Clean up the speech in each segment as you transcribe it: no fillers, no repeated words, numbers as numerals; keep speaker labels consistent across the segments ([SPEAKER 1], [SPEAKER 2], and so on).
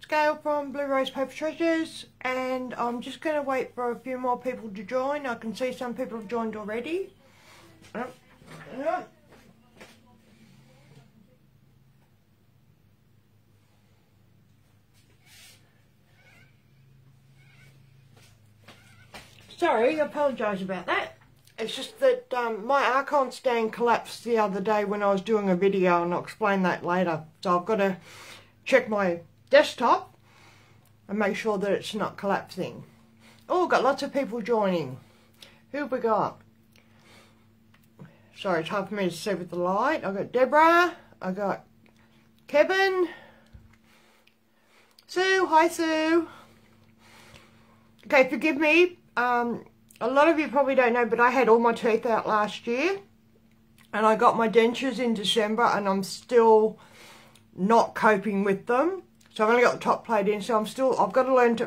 [SPEAKER 1] Scale from Blue Rose Paper Treasures, and I'm just going to wait for a few more people to join. I can see some people have joined already. Sorry, I apologise about that. It's just that my Archon stand collapsed the other day when I was doing a video, and I'll explain that later. So I've got to check my desktop and make sure that it's not collapsing. Oh, got lots of people joining. Who have we got? Sorry, it's hard for me to see with the light. I've got Deborah. I've got Kevin. Sue. Hi, Sue. Okay, forgive me. A lot of you probably don't know, but I had all my teeth out last year. And I got my dentures in December, and I'm still not coping with them. So I've only got the top plate in, so I've got to learn to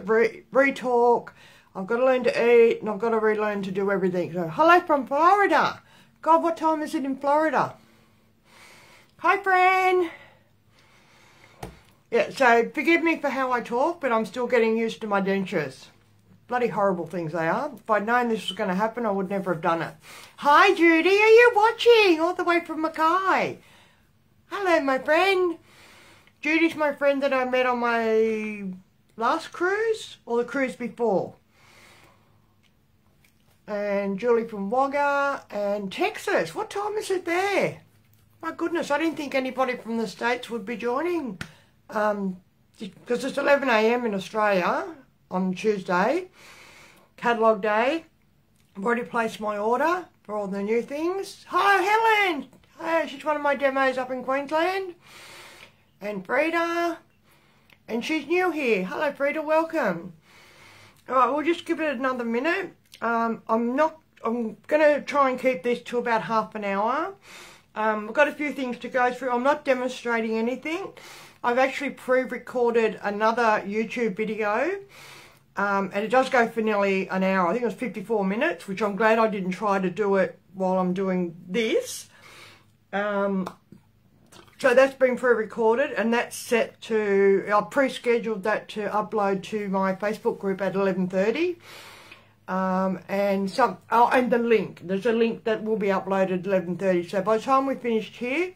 [SPEAKER 1] re-talk, I've got to learn to eat, and I've got to relearn to do everything. So, hello from Florida. God, what time is it in Florida? Hi, friend. Yeah, so forgive me for how I talk, but I'm still getting used to my dentures. Bloody horrible things they are. If I'd known this was going to happen, I would never have done it. Hi, Judy. Are you watching? All the way from Mackay. Hello, my friend. Judy's my friend that I met on my last cruise, or the cruise before. And Julie from Wagga and Texas. What time is it there? My goodness, I didn't think anybody from the States would be joining. Because it's 11 AM in Australia on Tuesday, Catalogue Day. I've already placed my order for all the new things. Hello, Helen. She's one of my demos up in Queensland. And Frida. And she's new here. Hello, Frida. Welcome. All right, we'll just give it another minute. I'm going to try and keep this to about half an hour. I've got a few things to go through. I'm not demonstrating anything. I've actually pre-recorded another YouTube video. And it does go for nearly an hour. I think it was 54 minutes, which I'm glad I didn't try to do it while I'm doing this. So that's been pre-recorded, and that's set to, I pre-scheduled that to upload to my Facebook group at 11:30. And the link, there's a link that will be uploaded at 11:30. So by the time we've finished here,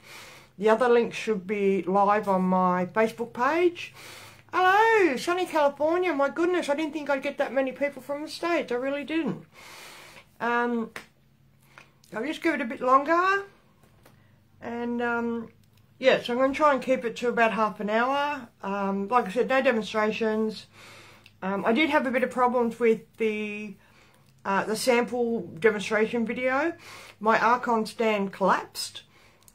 [SPEAKER 1] the other link should be live on my Facebook page. Hello, sunny California. My goodness, I didn't think I'd get that many people from the States. I really didn't. I'll just give it a bit longer. And yeah, so I'm going to try and keep it to about half an hour. Like I said, no demonstrations. I did have a bit of problems with the sample demonstration video. My Archon stand collapsed.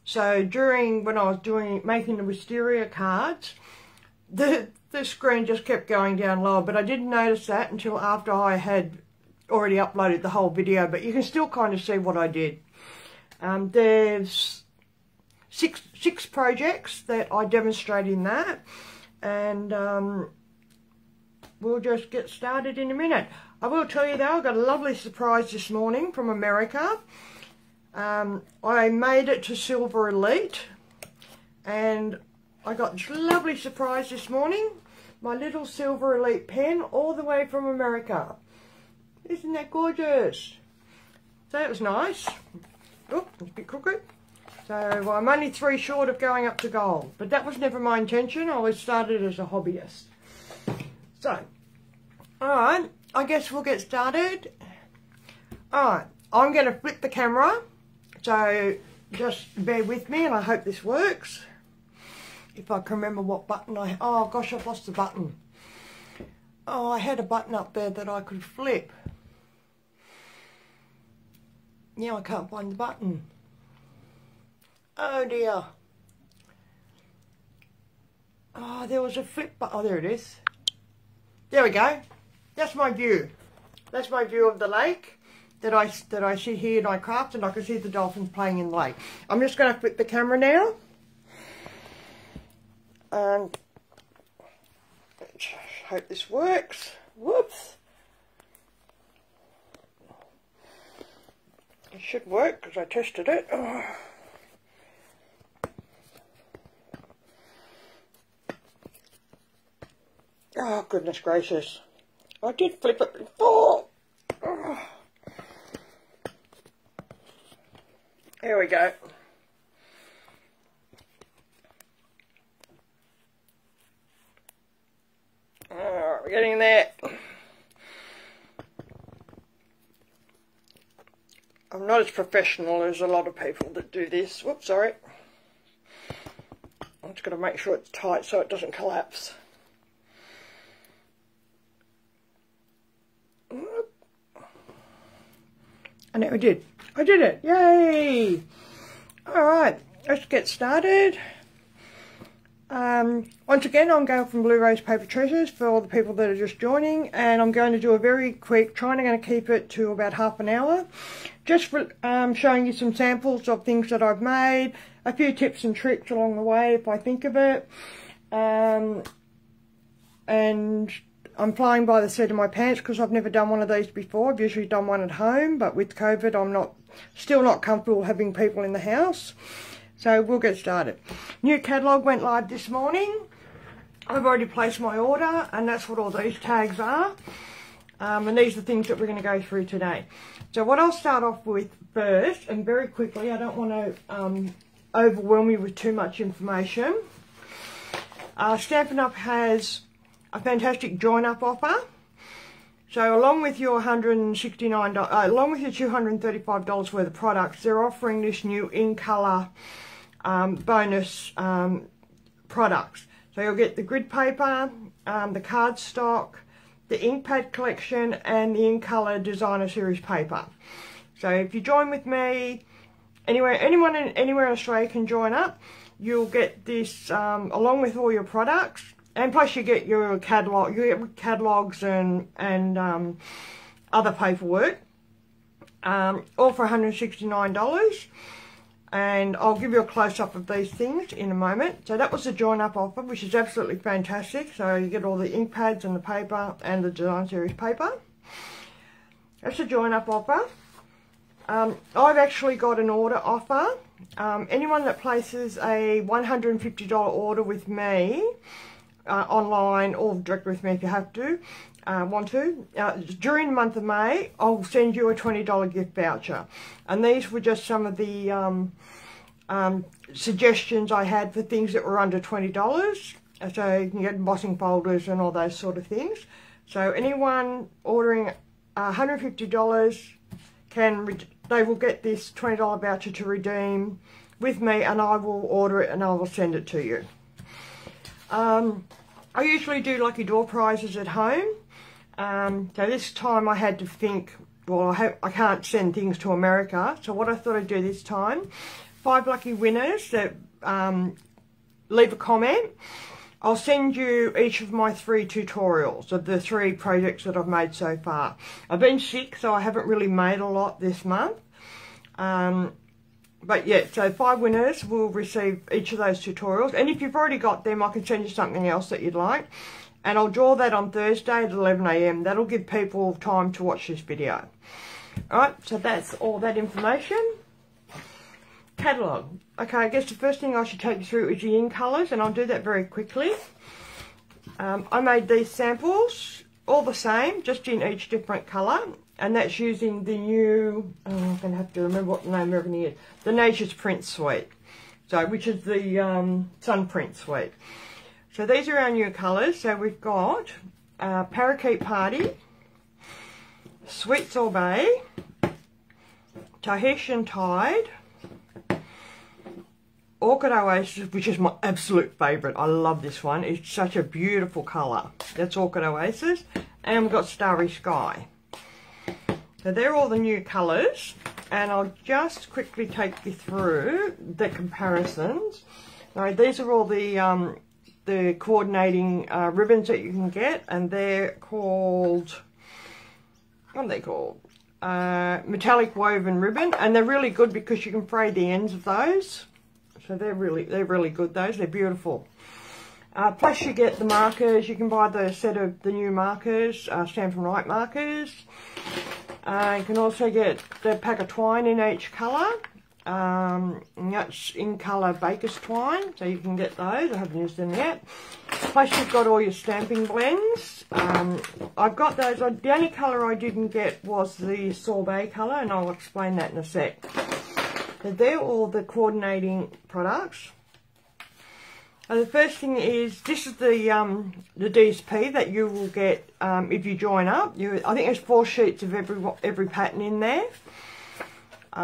[SPEAKER 1] So when I was making the Wisteria cards, the screen just kept going down lower, but I didn't notice that until after I had already uploaded the whole video, but you can still kind of see what I did. There's six projects that I demonstrate in that, and we'll just get started in a minute. I will tell you though, I got a lovely surprise this morning from America. I made it to Silver Elite, and I got this lovely surprise this morning. My little Silver Elite pen all the way from America. Isn't that gorgeous? So that was nice. Oh, it's a bit crooked. So I'm only 3 short of going up to gold. But that was never my intention. I always started as a hobbyist. So, alright, I guess we'll get started. Alright, I'm going to flip the camera. So just bear with me, and I hope this works. If I can remember what button oh gosh, I've lost the button. Oh, I had a button up there that I could flip. Now I can't find the button. Oh dear. Oh, there was a flip button. Oh, there it is. There we go. That's my view. That's my view of the lake that I sit here and I craft, and I can see the dolphins playing in the lake. I'm just going to flip the camera now. And let's hope this works. Whoops. It should work because I tested it. Oh. Oh, goodness gracious. I did flip it before. Oh. There we go. Oh, we're getting there. I'm not as professional as a lot of people that do this. Whoops, sorry. I'm just going to make sure it's tight so it doesn't collapse. And it did. I did it. Yay! Alright, let's get started. Once again, I'm going from Blue Rose Paper Treasures for all the people that are just joining, and I'm going to do a very quick, going to keep it to about half an hour, just for showing you some samples of things that I've made, a few tips and tricks along the way if I think of it, and I'm flying by the seat of my pants because I've never done one of these before. I've usually done one at home, but with COVID I'm still not comfortable having people in the house. So we'll get started. New catalogue went live this morning. I've already placed my order, and that's what all these tags are. And these are things that we're going to go through today. So what I'll start off with first, and very quickly, I don't want to overwhelm you with too much information. Stampin' Up has a fantastic join-up offer. So along with your $169, along with your $235 worth of products, they're offering this new in-colour bonus products. So you'll get the grid paper, the cardstock, the ink pad collection, and the in-colour designer series paper. So if you join with me, anywhere in Australia can join up. You'll get this along with all your products. And plus you get your catalogue, you get catalogues and other paperwork, all for $169. And I'll give you a close-up of these things in a moment. So that was the join-up offer, which is absolutely fantastic. So you get all the ink pads and the paper and the design series paper. That's the join-up offer. I've actually got an order offer. Anyone that places a $150 order with me, online or direct with me if you have to, want to, during the month of May, I'll send you a $20 gift voucher. And these were just some of the suggestions I had for things that were under $20. So you can get embossing folders and all those sort of things. So anyone ordering $150 they will get this $20 voucher to redeem with me, and I will order it and I will send it to you. I usually do lucky draw prizes at home. So this time I had to think, well, I can't send things to America. So what I thought I'd do this time, 5 lucky winners that leave a comment. I'll send you each of my 3 tutorials of the 3 projects that I've made so far. I've been sick, so I haven't really made a lot this month. But yeah, so 5 winners will receive each of those tutorials. And if you've already got them, I can send you something else that you'd like. And I'll draw that on Thursday at 11 AM. That'll give people time to watch this video. Alright, so that's all that information. Catalogue. Okay, I guess the first thing I should take you through is the in colours, and I'll do that very quickly. I made these samples, all the same, just in each different colour. And that's using the new, I'm going to have to remember what the name of everything is, the Nature's Print Suite, so which is the Sun Print Suite. So these are our new colours. So we've got Parakeet Party, Sweet Sorbet, Tahitian Tide, Orchid Oasis, which is my absolute favourite. I love this one. It's such a beautiful colour. That's Orchid Oasis. And we've got Starry Skye. So they're all the new colours, and I'll just quickly take you through the comparisons. Now, these are all the coordinating ribbons that you can get, and they're called, what are they called? Metallic woven ribbon, and they're really good because you can fray the ends of those. So they're really good. Those, they're beautiful. Plus you get the markers. You can buy the set of the new markers, Stampin' Right markers. You can also get the pack of twine in each colour. And that's in colour Baker's twine, so you can get those. I haven't used them yet. Plus plus you've got all your stamping blends. I've got those. The only colour I didn't get was the Sorbet colour, and I'll explain that in a sec. So they're all the coordinating products. And the first thing is, this is the DSP that you will get if you join up. I think there's 4 sheets of every pattern in there.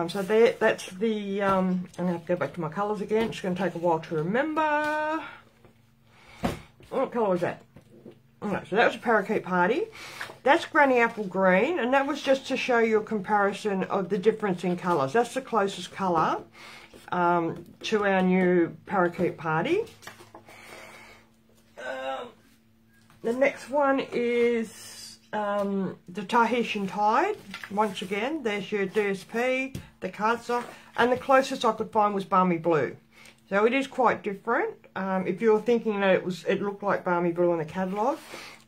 [SPEAKER 1] So that's the, I'm going to have to go back to my colours again. It's going to take a while to remember. What colour was that? Alright, so that was a Parakeet Party. That's Granny Apple Green, and that was just to show you a comparison of the difference in colours. That's the closest colour to our new Parakeet Party. The next one is the Tahitian Tide. Once again, there's your DSP, the cardstock, and the closest I could find was Balmy Blue. So it is quite different. If you're thinking that it looked like Balmy Blue in the catalogue,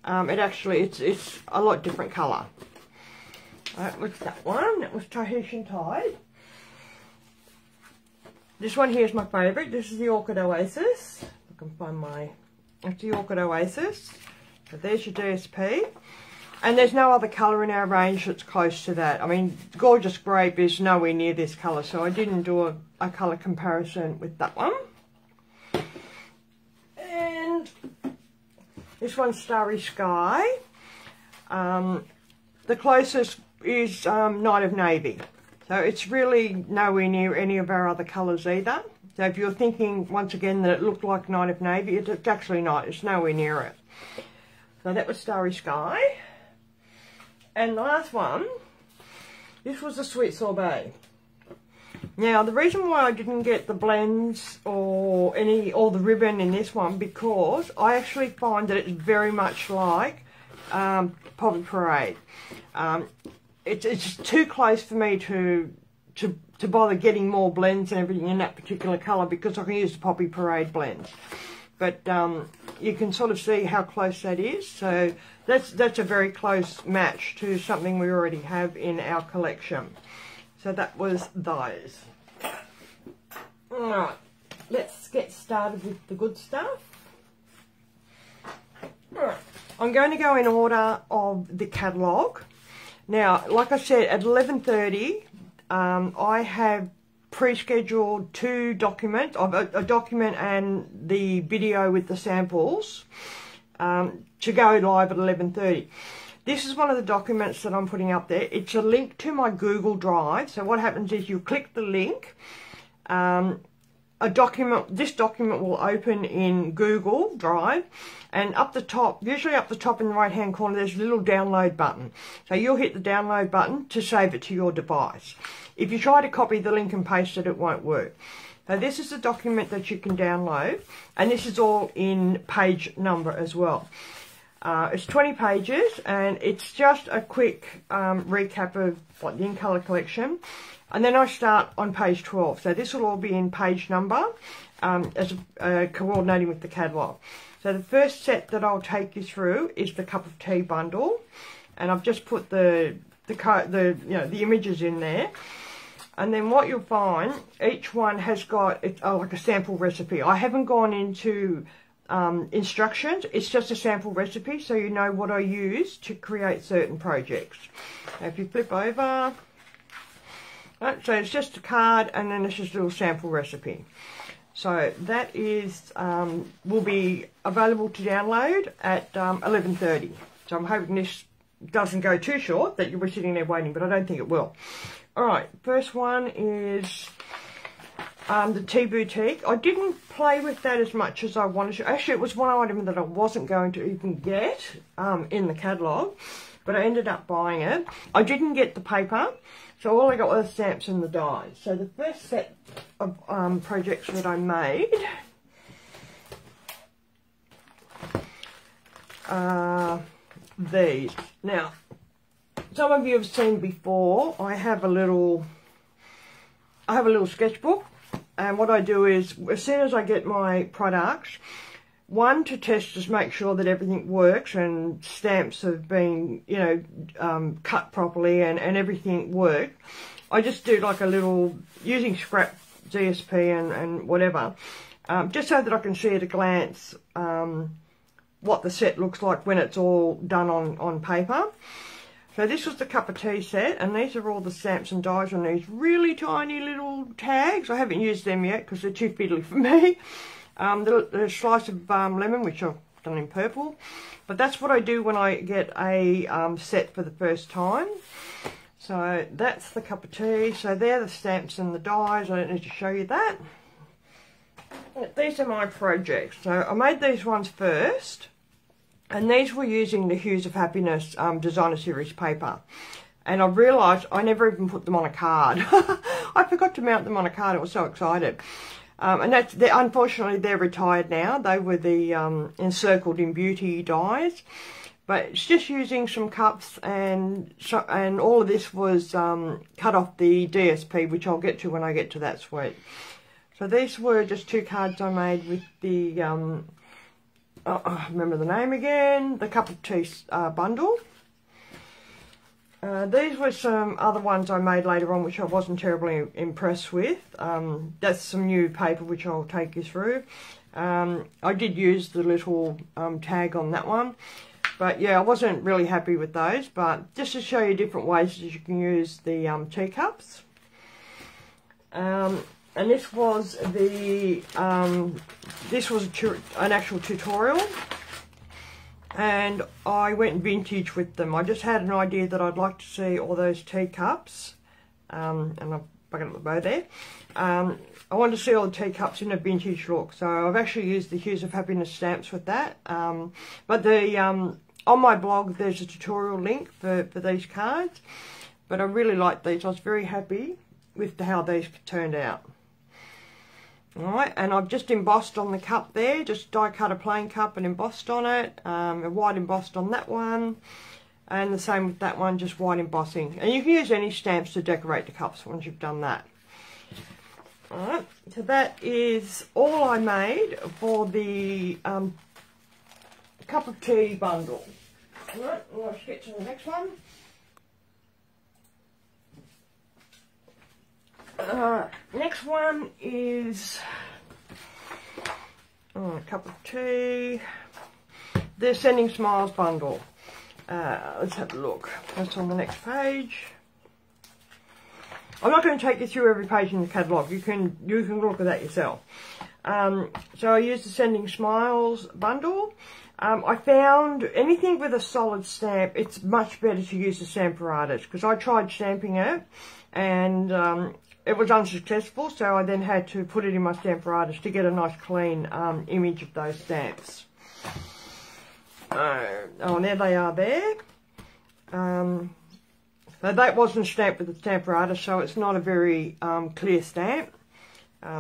[SPEAKER 1] it's a lot different colour. That was that one. That was Tahitian Tide. This one here is my favourite. This is the Orchid Oasis. I can find it's the Orchid Oasis. So there's your DSP. And there's no other colour in our range that's close to that. I mean, Gorgeous Grape is nowhere near this colour, so I didn't do a colour comparison with that one. And this one's Starry Skye. The closest is Night of Navy. So it's really nowhere near any of our other colours either. So if you're thinking, once again, that it looked like Night of Navy, it's actually not. It's nowhere near it. So that was Starry Skye. And the last one, this was the Sweet Sorbet. Now, the reason why I didn't get the blends or the ribbon in this one, because I actually find that it's very much like Poppy Parade. It's just too close for me to bother getting more blends and everything in that particular colour, because I can use the Poppy Parade blends. But you can sort of see how close that is. So that's a very close match to something we already have in our collection. So that was those. Alright, let's get started with the good stuff. Alright, I'm going to go in order of the catalogue. Now, like I said, at 11:30, I have pre-scheduled 2 documents, a document and the video with the samples, to go live at 11:30. This is one of the documents that I'm putting up there. It's a link to my Google Drive. So what happens is you click the link, this document will open in Google Drive, and up the top, usually up the top in the right hand corner, there's a little download button. So you'll hit the download button to save it to your device. If you try to copy the link and paste it, it won't work. So this is the document that you can download, and this is all in page number as well. It's 20 pages, and it's just a quick recap of what the In Colour collection. And then I start on page 12. So this will all be in page number, as coordinating with the catalogue. So the first set that I'll take you through is the Cup of Tea bundle, and I've just put the images in there. And then what you'll find, each one has got like a sample recipe. I haven't gone into instructions. It's just a sample recipe, so you know what I use to create certain projects. Now if you flip over, so it's just a card, and then it's just a little sample recipe. So that is will be available to download at 11:30. So I'm hoping this doesn't go too short, that you'll be sitting there waiting, but I don't think it will. Alright, first one is the Tea Boutique. I didn't play with that as much as I wanted to. Actually, it was one item that I wasn't going to even get in the catalogue, but I ended up buying it. I didn't get the paper, so all I got was the stamps and the dies. So the first set of projects that I made these. Now, some of you have seen before, I have a little sketchbook, and what I do is, as soon as I get my products, one, to test, just make sure that everything works and stamps have been, cut properly and everything worked. I just do like a little, using scrap DSP and whatever, just so that I can see at a glance what the set looks like when it's all done on paper. So this was the cup of tea set, and these are all the stamps and dies on these really tiny little tags. I haven't used them yet because they're too fiddly for me. The slice of lemon, which I've done in purple. But that's what I do when I get a set for the first time. So that's the cup of tea. So they're the stamps and the dies. I don't need to show you that. These are my projects. So I made these ones first. And these were using the Hues of Happiness Designer Series paper. And I realised I never even put them on a card. I forgot to mount them on a card. I was so excited. And unfortunately, they're retired now. They were the Encircled in Beauty dies. But it's just using some cups, and all of this was cut off the DSP, which I'll get to when I get to that suite. So these were just 2 cards I made with the... I remember the name again, the cup of tea bundle. These were some other ones I made later on, which I wasn't terribly impressed with. That's some new paper, which I'll take you through. I did use the little tag on that one. But yeah, I wasn't really happy with those. But just to show you different ways that you can use the teacups. And this was the an actual tutorial, and I went vintage with them. I just had an idea that I'd like to see all those teacups, and I've bugged up the bow there. I wanted to see all the teacups in a vintage look, so I've actually used the Hues of Happiness stamps with that. But the on my blog there's a tutorial link for these cards. But I really like these. I was very happy with how these turned out. Alright, and I've just embossed on the cup there, just die cut a plain cup and embossed on it, white embossed on that one, and the same with that one, just white embossing. And you can use any stamps to decorate the cups once you've done that. Alright, so that is all I made for the cup of tea bundle. Alright, let's get to the next one. Next one is a cup of tea. The Sending Smiles bundle. Let's have a look. That's on the next page. I'm not going to take you through every page in the catalogue. You can look at that yourself. So I used the Sending Smiles bundle. I found anything with a solid stamp, it's much better to use the Stamparatus, because I tried stamping it and it was unsuccessful, so I then had to put it in my Stamparatus to get a nice clean image of those stamps. Oh, there they are there. So that wasn't stamped with the Stamparatus, so it's not a very clear stamp.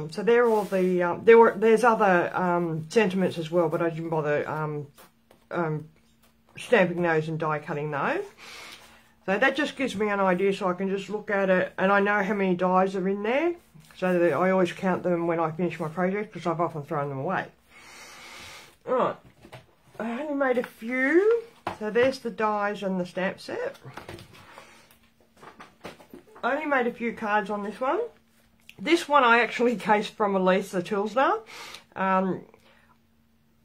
[SPEAKER 1] So they're all the, there's other sentiments as well, but I didn't bother stamping those and die cutting those. So that just gives me an idea, so I can just look at it, and I know how many dies are in there, so that I always count them when I finish my project, because I've often thrown them away. Alright, I only made a few, so there's the dies and the stamp set. I only made a few cards on this one. This one I actually cased from Elise the Tilsner.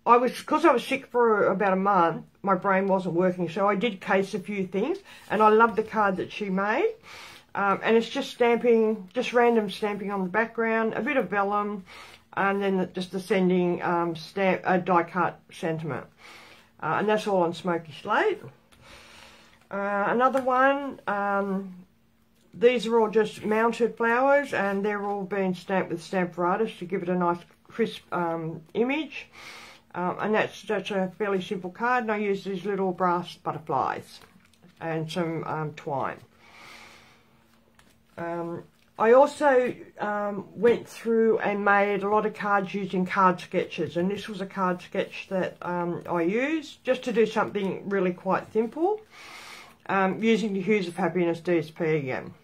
[SPEAKER 1] Because I was sick for about a month, my brain wasn't working, so I did case a few things, and I love the card that she made. And it's just stamping, just random stamping on the background, a bit of vellum, and then just the sending die cut sentiment. And that's all on smoky slate. Another one, these are all just mounted flowers, and they're all being stamped with Stamparatus to give it a nice crisp image. And that's a fairly simple card, and I use these little brass butterflies and some twine. I also went through and made a lot of cards using card sketches, and this was a card sketch that I used just to do something really quite simple, using the Hues of Happiness DSP again.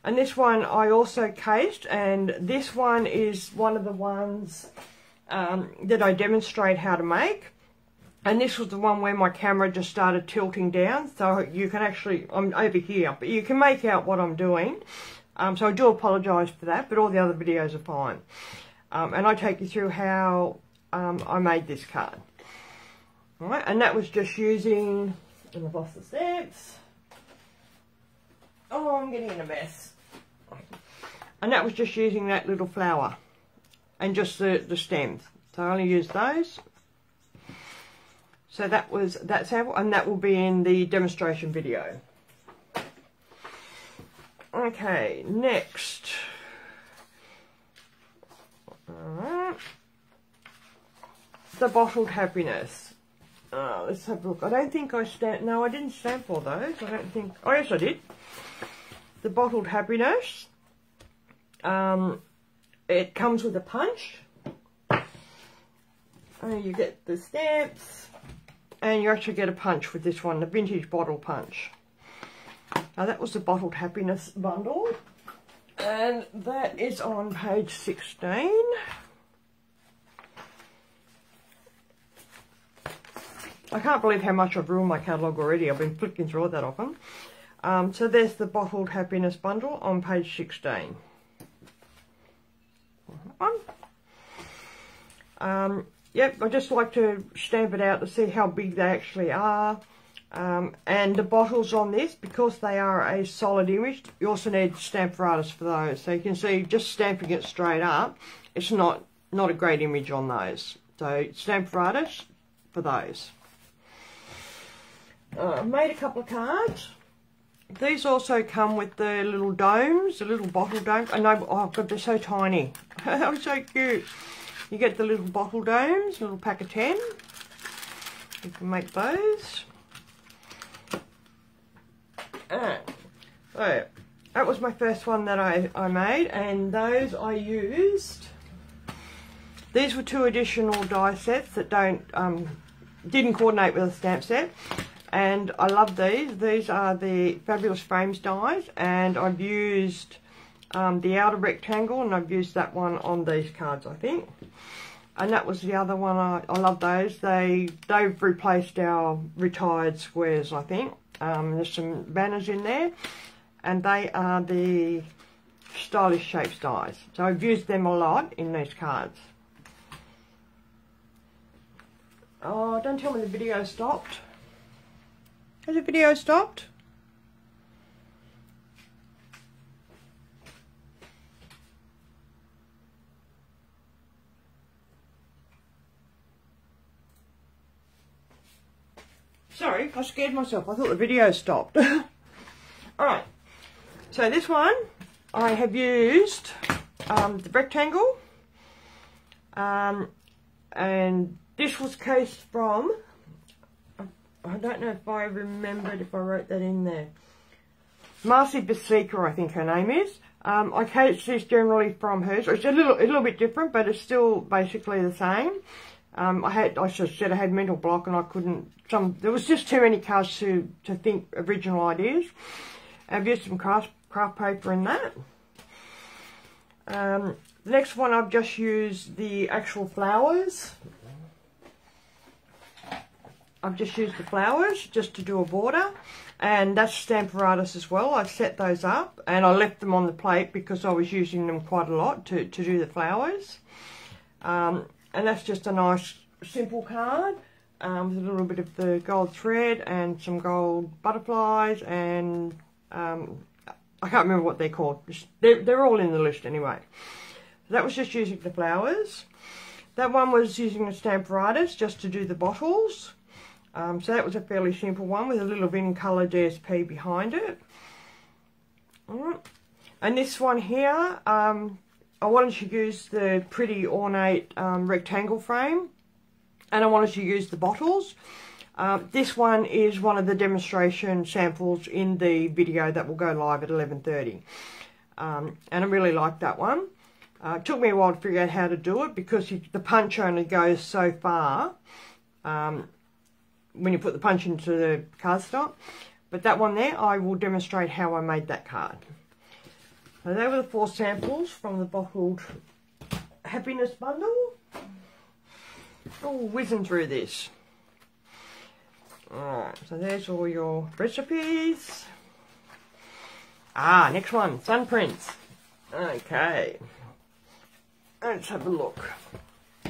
[SPEAKER 1] And this one I also cased, and this one is one of the ones that I demonstrate how to make. And this was the one where my camera just started tilting down, so you can actually, I'm over here, but you can make out what I'm doing. So I do apologise for that, but all the other videos are fine. And I take you through how I made this card. Alright, and that was just using, and I've lost the stamps. Oh, I'm getting in a mess. And that was just using that little flower and just the stems. So I only used those. So that was that sample, and that will be in the demonstration video. Okay, next. Alright. The Bottled Happiness. Let's have a look. I don't think I stamped. No, I didn't stamp all those. I don't think. Oh, yes, I did. The Bottled Happiness. It comes with a punch. You get the stamps, and you actually get a punch with this one, the vintage bottle punch. Now that was the Bottled Happiness bundle, and that is on page 16. I can't believe how much I've ruined my catalogue already. I've been flicking through it that often. So there's the Bottled Happiness bundle on page 16. Yep, I just like to stamp it out to see how big they actually are. And the bottles on this, because they are a solid image, you also need Stamparatus for those. So you can see just stamping it straight up, it's not a great image on those. So Stamparatus for those. I made a couple of cards. These also come with the little domes, the little bottle domes. I know, oh god, they're so tiny. They're so cute. You get the little bottle domes, a little pack of 10. You can make those. So that was my first one that I made, and those I used. These were 2 additional die sets that didn't coordinate with a stamp set, and I love these. These are the Fabulous Frames dies, and I've used the outer rectangle, and I've used that one on these cards, I think. And that was the other one. I love those. They've replaced our retired squares, I think. There's some banners in there, and they are the Stylish Shapes dies. So I've used them a lot in these cards. Oh, don't tell me the video stopped. Has the video stopped? Sorry, I scared myself. I thought the video stopped. Alright, so this one I have used the rectangle, and this was cased from, I don't know if I remembered if I wrote that in there, Marcy Basika, I think her name is. I cased this generally from hers. It's a little bit different, but it's still basically the same. I just said I had mental block and I couldn't, there was just too many cards to think original ideas. I've used some craft paper in that. The next one I've just used the actual flowers. I've just used the flowers just to do a border, and that's Stamparatus as well. I've set those up and I left them on the plate because I was using them quite a lot to do the flowers. And that's just a nice simple card with a little bit of the gold thread and some gold butterflies, and I can't remember what they're called. They're all in the list anyway. So that was just using the flowers. That one was using a Stamparatus just to do the bottles. So that was a fairly simple one with a little in colour DSP behind it. Alright. And this one here, I wanted to use the pretty ornate rectangle frame, and I wanted to use the bottles. This one is one of the demonstration samples in the video that will go live at 11:30. And I really like that one. It took me a while to figure out how to do it because the punch only goes so far when you put the punch into the cardstock. But that one there, I will demonstrate how I made that card. So they were the 4 samples from the Bottled Happiness bundle. Oh, whizzing through this. Alright, so there's all your recipes. Next one, sun prints. Okay. Let's have a look.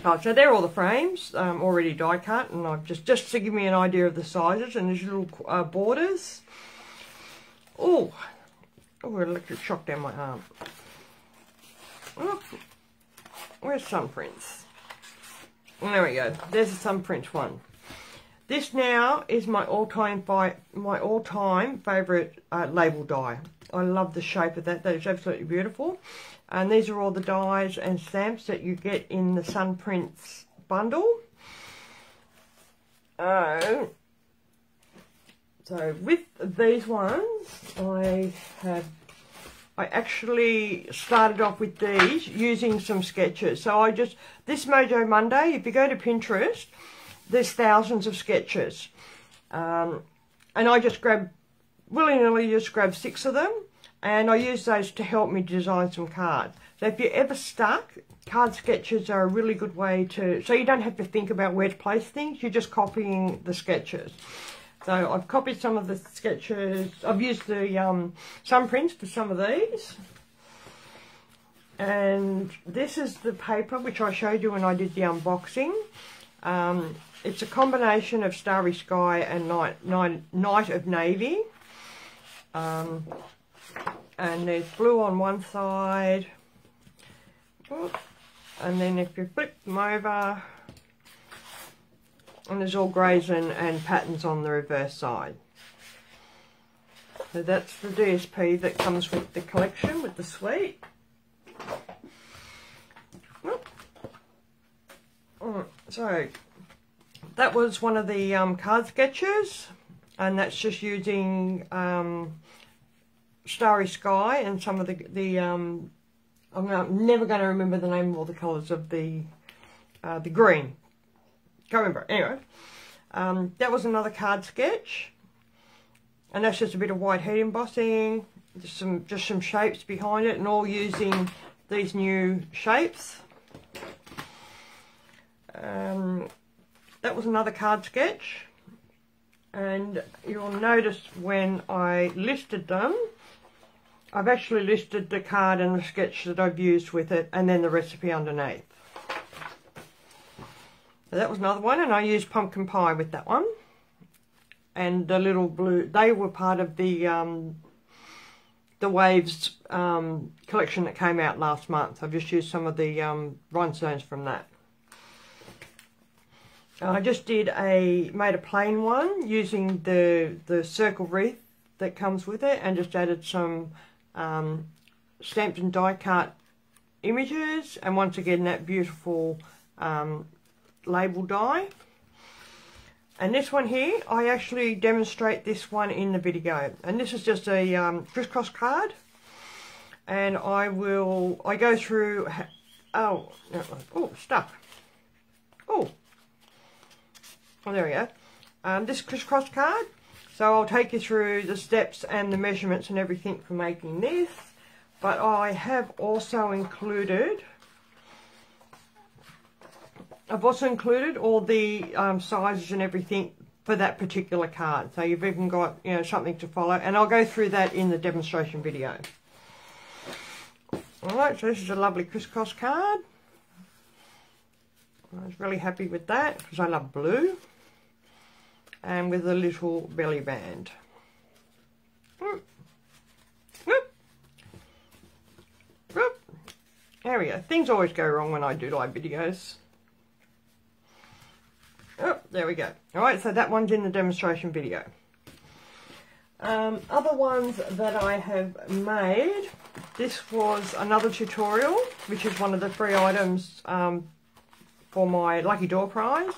[SPEAKER 1] card. So they're all the frames already die cut, and I've just to give me an idea of the sizes, and there's little borders. Oh, an electric shock down my arm. Oh, where's Sunprints? There we go. There's a Sunprints one. This now is my all-time favourite label die. I love the shape of that. That is absolutely beautiful. And these are all the dies and stamps that you get in the Sunprints bundle. So with these ones, I actually started off with these using some sketches. So this Mojo Monday, if you go to Pinterest, there's thousands of sketches. And I just willy-nilly just grabbed 6 of them. And I use those to help me design some cards. So if you're ever stuck, card sketches are a really good way so you don't have to think about where to place things. You're just copying the sketches. So I've copied some of the sketches. I've used the Sunprints for some of these. And this is the paper which I showed you when I did the unboxing. It's a combination of Starry Skye and Night of Navy. And there's blue on one side, and then if you flip them over, and there's all greys and patterns on the reverse side. So that's the DSP that comes with the collection, with the suite. So that was one of the card sketches, and that's just using Starry Skye and some of the I'm never going to remember the name of all the colours of the green. Can't remember. Anyway, that was another card sketch, and that's just a bit of white heat embossing, just some shapes behind it, and all using these new shapes. That was another card sketch, and you'll notice when I listed them, I've actually listed the card and the sketch that I've used with it, and then the recipe underneath. So that was another one, and I used pumpkin pie with that one. And the little blue, they were part of the Waves collection that came out last month. I've just used some of the rhinestones from that. I just made a plain one using the circle wreath that comes with it, and just added some stamped and die cut images, and once again that beautiful label die. And this one here, I actually demonstrate this one in the video, and this is just a crisscross card, and I go through stuck. There we go. This crisscross card. So I'll take you through the steps and the measurements and everything for making this. But I have also included, all the sizes and everything for that particular card. So you've even got, something to follow. And I'll go through that in the demonstration video. Alright, so this is a lovely crisscross card. I was really happy with that because I love blue. And with a little belly band. There we go. Things always go wrong when I do live videos. There we go. Alright, so that one's in the demonstration video. Other ones that I have made, this was another tutorial, which is one of the free items for my Lucky Door prize.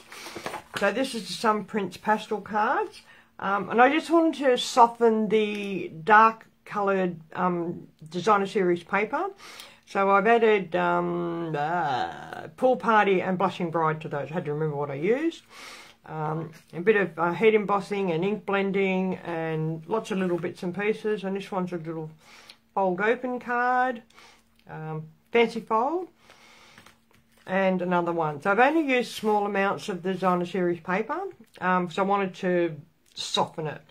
[SPEAKER 1] So this is some Sunprints pastel cards, and I just wanted to soften the dark coloured designer series paper. So I've added Pool Party and Blushing Bride to those. I had to remember what I used. A bit of heat embossing and ink blending and lots of little bits and pieces. And this one's a little fold open card, fancy fold. And another one. So I've only used small amounts of the designer series paper, so I wanted to soften it.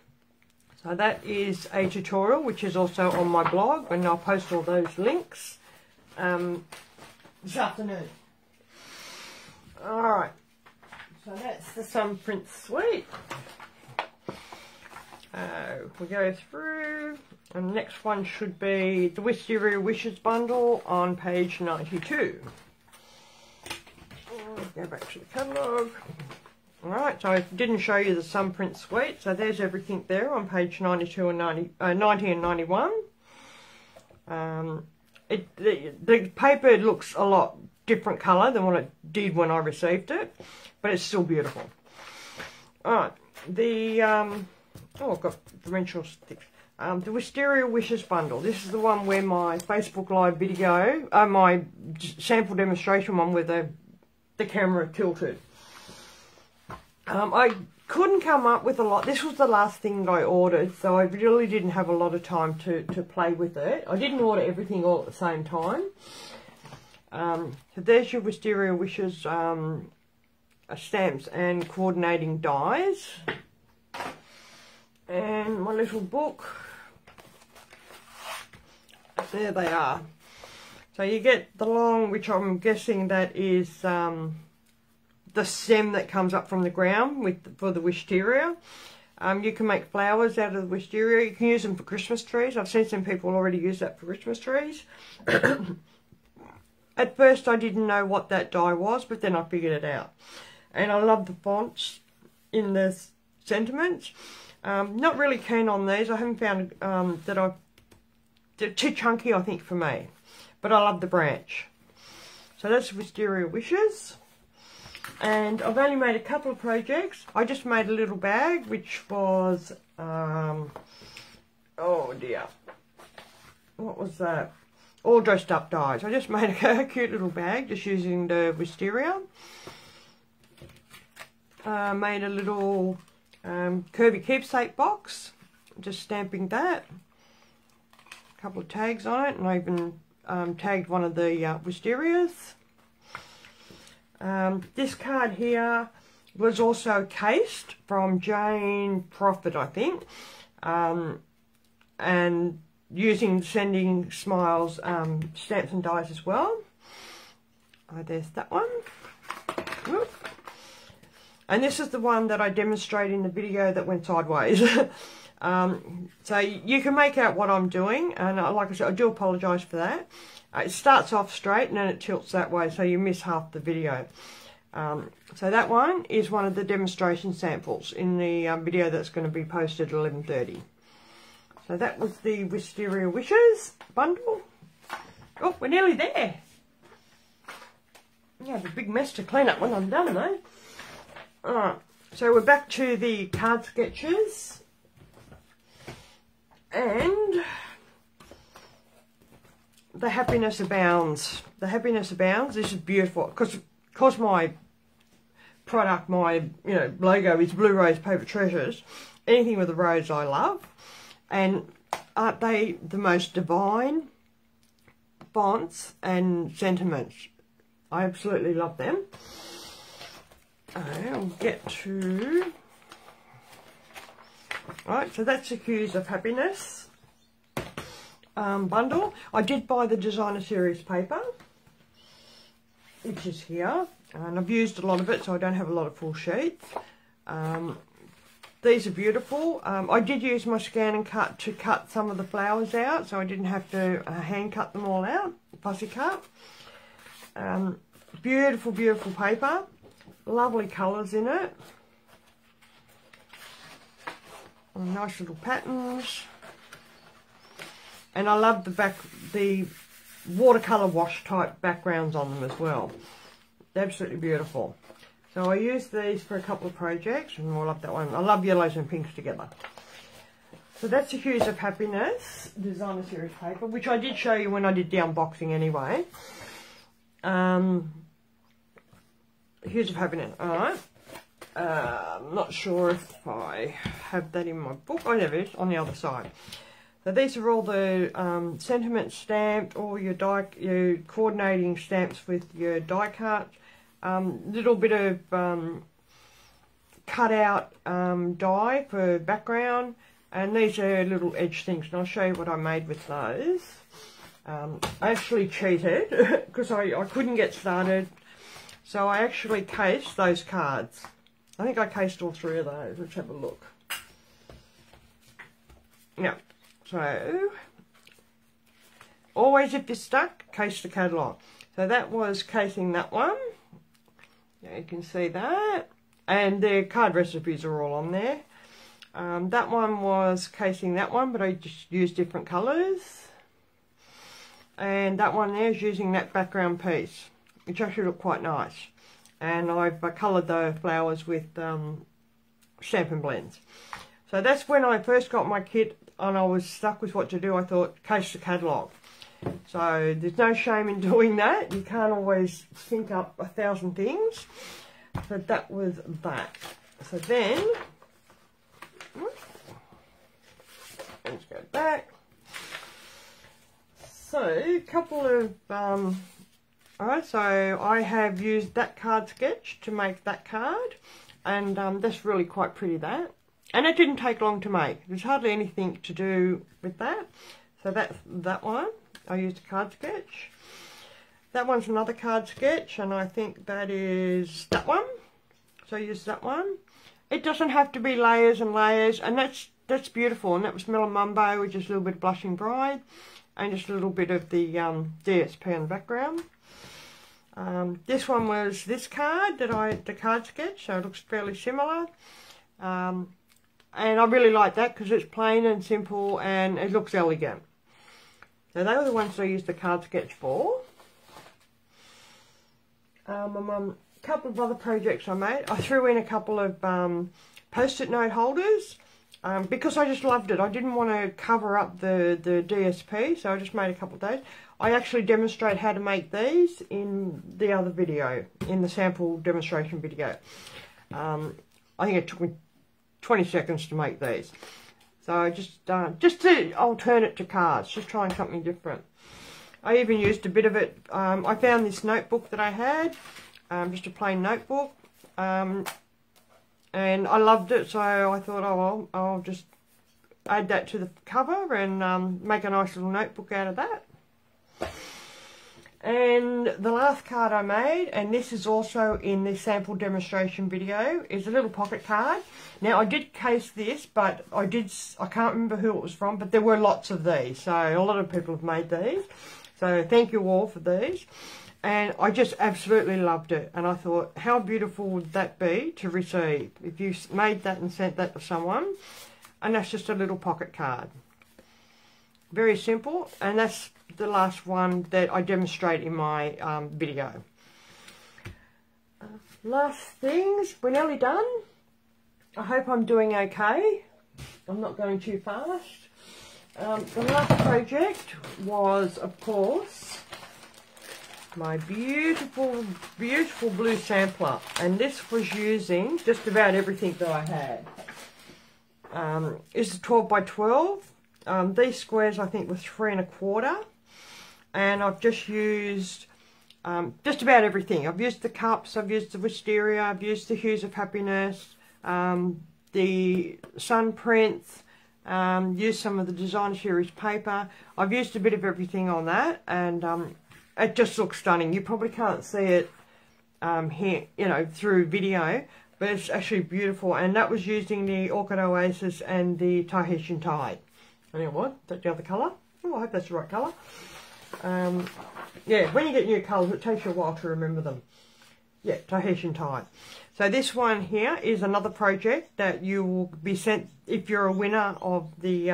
[SPEAKER 1] So that is a tutorial which is also on my blog, and I'll post all those links this afternoon. the Sun Print Suite. We go through, and the next one should be the Wisteria Wishes bundle on page 92. Go back to the catalogue. Alright, so I didn't show you the Sun Print Suite, so there's everything there on page 92 and 90 and 91. The paper looks a lot different colour than what it did when I received it, but it's still beautiful. Alright, I've got dimensional sticks. The Wisteria Wishes bundle. This is the one where my Facebook Live video, my sample demonstration one with the camera tilted. I couldn't come up with a lot. This was the last thing I ordered, so I really didn't have a lot of time to play with it. I didn't order everything all at the same time. So there's your Wisteria Wishes stamps and coordinating dies. And my little book. There they are. So you get the long, which I'm guessing that is the stem that comes up from the ground for the wisteria. You can make flowers out of the wisteria. You can use them for Christmas trees. I've seen some people already use that for Christmas trees. At first I didn't know what that die was, but then I figured it out. And I love the fonts in the sentiments. Not really keen on these. I haven't found they're too chunky, I think, for me. But I love the branch. So that's Wisteria Wishes. And I've only made a couple of projects. I just made a little bag, which was, oh dear, what was that? All dressed up dies. I just made a cute little bag, just using the wisteria. Made a little curvy keepsake box, just stamping that. A couple of tags on it, and I even tagged one of the wisterias. This card here was also cased from Jane Profit, I think, and using Sending Smiles stamps and dies as well. There's that one. Whoop. And this is the one that I demonstrated in the video that went sideways. So you can make out what I'm doing, and like I said, I do apologise for that. It starts off straight and then it tilts that way, so you miss half the video. So that one is one of the demonstration samples in the video that's going to be posted at 11:30. So that was the Wisteria Wishes bundle. Oh, we're nearly there. I have a big mess to clean up when I'm done though. Alright, so we're back to the card sketches. And the Happiness Abounds. The Happiness Abounds. This is beautiful because my product, my logo is Blue Rose Paper Treasures. Anything with a rose I love. And aren't they the most divine fonts and sentiments? I absolutely love them. I'll get to... Right, so that's the Hues of Happiness bundle. I did buy the designer series paper, which is here, and I've used a lot of it, so I don't have a lot of full sheets. These are beautiful. I did use my scan and cut to cut some of the flowers out, so I didn't have to hand cut them all out, fussy cut. Beautiful, beautiful paper. Lovely colours in it. Nice little patterns. And I love the watercolour wash type backgrounds on them as well. They're absolutely beautiful. So I used these for a couple of projects, and I love that one. I love yellows and pinks together. So that's the Hues of Happiness designer series paper, which I did show you when I did the unboxing anyway. Hues of Happiness, alright. I'm not sure if I have that in my book. Oh, there it is, on the other side. So these are all the sentiments stamped, all your coordinating stamps with your die cut. Little bit of cut out die for background, and these are little edge things, and I'll show you what I made with those. I actually cheated because I couldn't get started, so I actually cased those cards. I think I cased all 3 of those. Let's have a look. Yeah, so always if you're stuck, case the catalogue. So that was casing that one. Yeah, you can see that. And the card recipes are all on there. That one was casing that one, but I just used different colours. And that one there is using that background piece, which actually looked quite nice. And I've coloured the flowers with Stampin' blends. So that's when I first got my kit and I was stuck with what to do. I thought, case the catalogue. So there's no shame in doing that. You can't always think up 1,000 things. So that was that. So then, let's go back. So a couple of, alright, so I have used that card sketch to make that card. And that's really quite pretty, that. And it didn't take long to make. There's hardly anything to do with that. So that's that one. I used a card sketch. That one's another card sketch, and I think that is that one. So I used that one. It doesn't have to be layers and layers, and that's beautiful. And that was Melon Mumbo with just a little bit of Blushing Bride, and just a little bit of the DSP on the background. This one was this card the card sketch, so it looks fairly similar. And I really like that because it's plain and simple and it looks elegant. So they were the ones I used the card sketch for. A couple of other projects I made. I threw in a couple of post-it note holders because I just loved it. I didn't want to cover up the DSP, so I just made a couple of those. I actually demonstrate how to make these in the other video, in the sample demonstration video. I think it took me 20 seconds to make these. So just to alternate to cards, just trying something different. I even used a bit of it. I found this notebook that I had, just a plain notebook, and I loved it, so I thought, oh well, I'll just add that to the cover and make a nice little notebook out of that. And the last card I made, and this is also in the sample demonstration video, is a little pocket card. Now I did case this, but I can't remember who it was from, but there were lots of these, so a lot of people have made these. So thank you all for these. And I just absolutely loved it, and I thought, how beautiful would that be to receive if you made that and sent that to someone. And that's just a little pocket card. Very simple, and that's the last one that I demonstrate in my video. Last things, we're nearly done. I hope I'm doing okay. I'm not going too fast. The last project was, of course, my beautiful, beautiful blue sampler. And this was using just about everything that I had. It's a 12 by 12. These squares I think were 3 1/4. And I've just used just about everything. I've used the cups, I've used the wisteria, I've used the hues of happiness, the sun prints, used some of the design series paper. I've used a bit of everything on that, and it just looks stunning. You probably can't see it here, you know, through video, but it's actually beautiful. And that was using the Orchid Oasis and the Tahitian Tide. I know what, is that the other colour? Oh, I hope that's the right colour. Yeah, when you get new colours, it takes you a while to remember them. Yeah, Tahitian Tide. So this one here is another project that you will be sent if you're a winner of the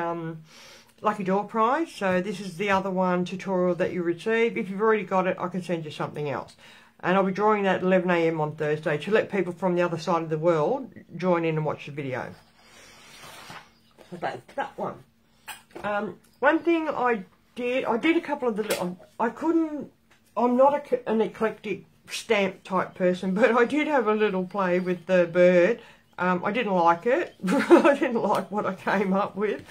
[SPEAKER 1] Lucky Door Prize. So this is the other one tutorial that you receive. If you've already got it, I can send you something else. And I'll be drawing that at 11 AM on Thursday to let people from the other side of the world join in and watch the video. So that's that one. One thing I did a couple of the, I'm not an eclectic stamp type person, but I did have a little play with the bird. I didn't like it. I didn't like what I came up with.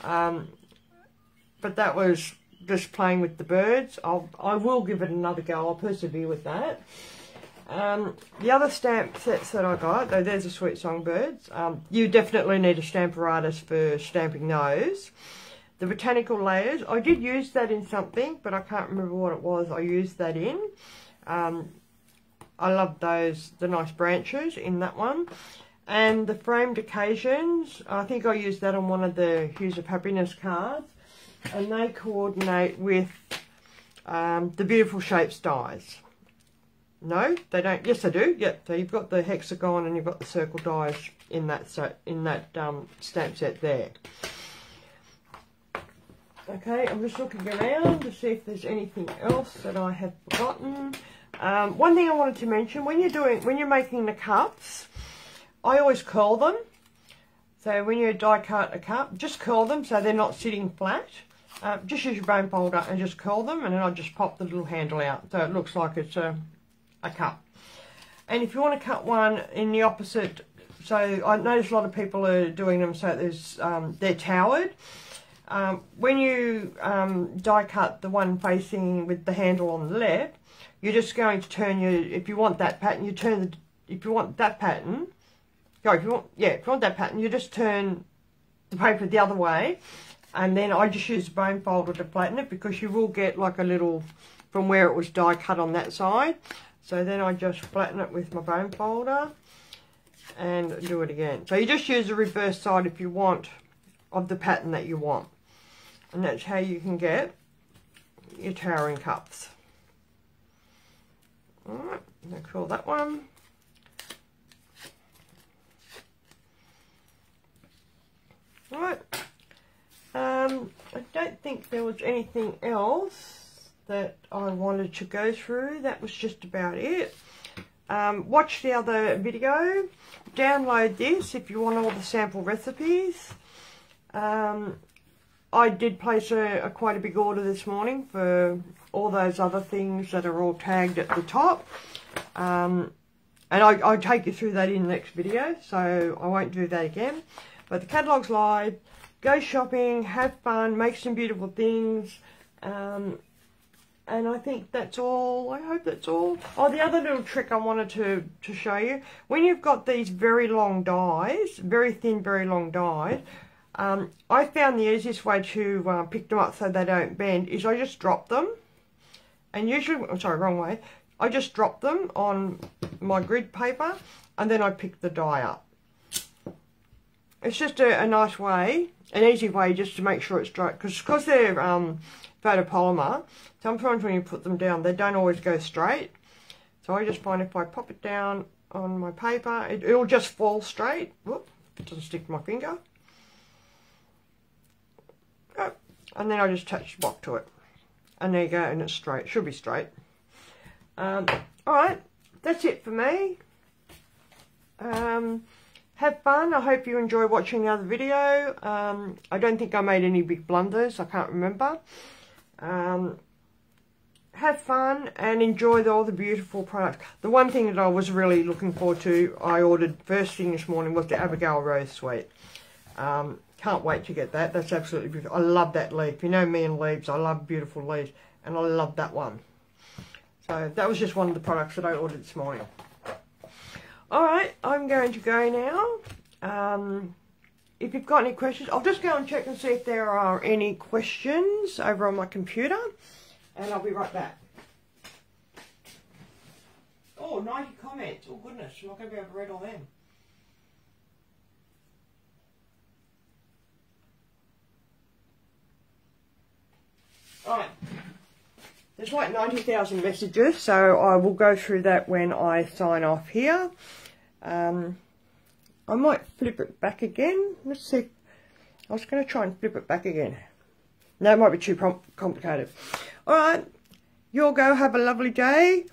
[SPEAKER 1] But that was just playing with the birds. I will give it another go. I'll persevere with that. The other stamp sets that I got, though there's the Sweet Songbirds. You definitely need a stamper artist for stamping those. The botanical layers, I did use that in something, but I can't remember what it was I used that in. I love those, the nice branches in that one. And the framed occasions, I think I used that on one of the Hues of Happiness cards. And they coordinate with the Beautiful Shapes dies. No, they don't. Yes, they do. Yep. So you've got the hexagon and you've got the circle dies in that stamp set there. Okay, I'm just looking around to see if there's anything else that I have forgotten. One thing I wanted to mention, when you're making the cups, I always curl them. So when you die cut a cup, just curl them so they're not sitting flat. Just use your bone folder and just curl them, and then I just pop the little handle out so it looks like it's a cup. And if you want to cut one in the opposite, so I notice a lot of people are doing them so there's they're towered. When you die cut the one facing with the handle on the left, you're just going to turn your, if you want that pattern, you turn the, if you want that pattern, if you want that pattern, you just turn the paper the other way, and then I just use the bone folder to flatten it, because you will get like a little from where it was die cut on that side. So then I just flatten it with my bone folder and do it again. So you just use the reverse side if you want of the pattern that you want. And that's how you can get your towering cups. Alright, now curl that one. Alright, I don't think there was anything else that I wanted to go through. That was just about it. Watch the other video. Download this if you want all the sample recipes. I did place quite a big order this morning for all those other things that are all tagged at the top. And I'll take you through that in the next video, so I won't do that again. But the catalogue's live. Go shopping, have fun, make some beautiful things. And I think that's all. I hope that's all. Oh, the other little trick I wanted to show you. When you've got these very long dies, very thin, very long dies, I found the easiest way to pick them up so they don't bend is I just drop them. And usually, I'm sorry, wrong way. I just drop them on my grid paper and then I pick the die up. It's just a nice way, an easy way just to make sure it's dry. Because they're photopolymer, sometimes when you put them down, they don't always go straight. So I just find if I pop it down on my paper, it'll just fall straight. Whoop, it doesn't stick to my finger. Oh, and then I just attach the block to it. And there you go, and it's straight. It should be straight. Alright, that's it for me. Have fun. I hope you enjoy watching the other video. I don't think I made any big blunders. I can't remember. Have fun and enjoy all the beautiful products. The one thing that I was really looking forward to, I ordered first thing this morning, was the Abigail Rose Suite. Can't wait to get that. That's absolutely beautiful. I love that leaf. You know me and leaves. I love beautiful leaves. And I love that one. So that was just one of the products that I ordered this morning. Alright, I'm going to go now. If you've got any questions, I'll just go and check and see if there are any questions over on my computer. And I'll be right back. Oh, 90 comments. Oh, goodness. I'm not going to be able to read all them. Alright. There's like 90,000 messages, so I will go through that when I sign off here. I might flip it back again. Let's see. I was going to try and flip it back again. No, it might be too complicated. Alright, you all go have a lovely day.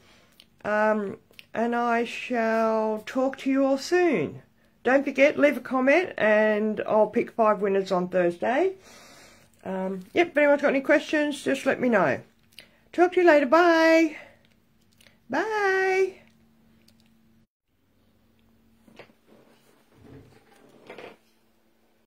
[SPEAKER 1] And I shall talk to you all soon. Don't forget, leave a comment and I'll pick 5 winners on Thursday. Yep, if anyone's got any questions, just let me know. Talk to you later. Bye. Bye.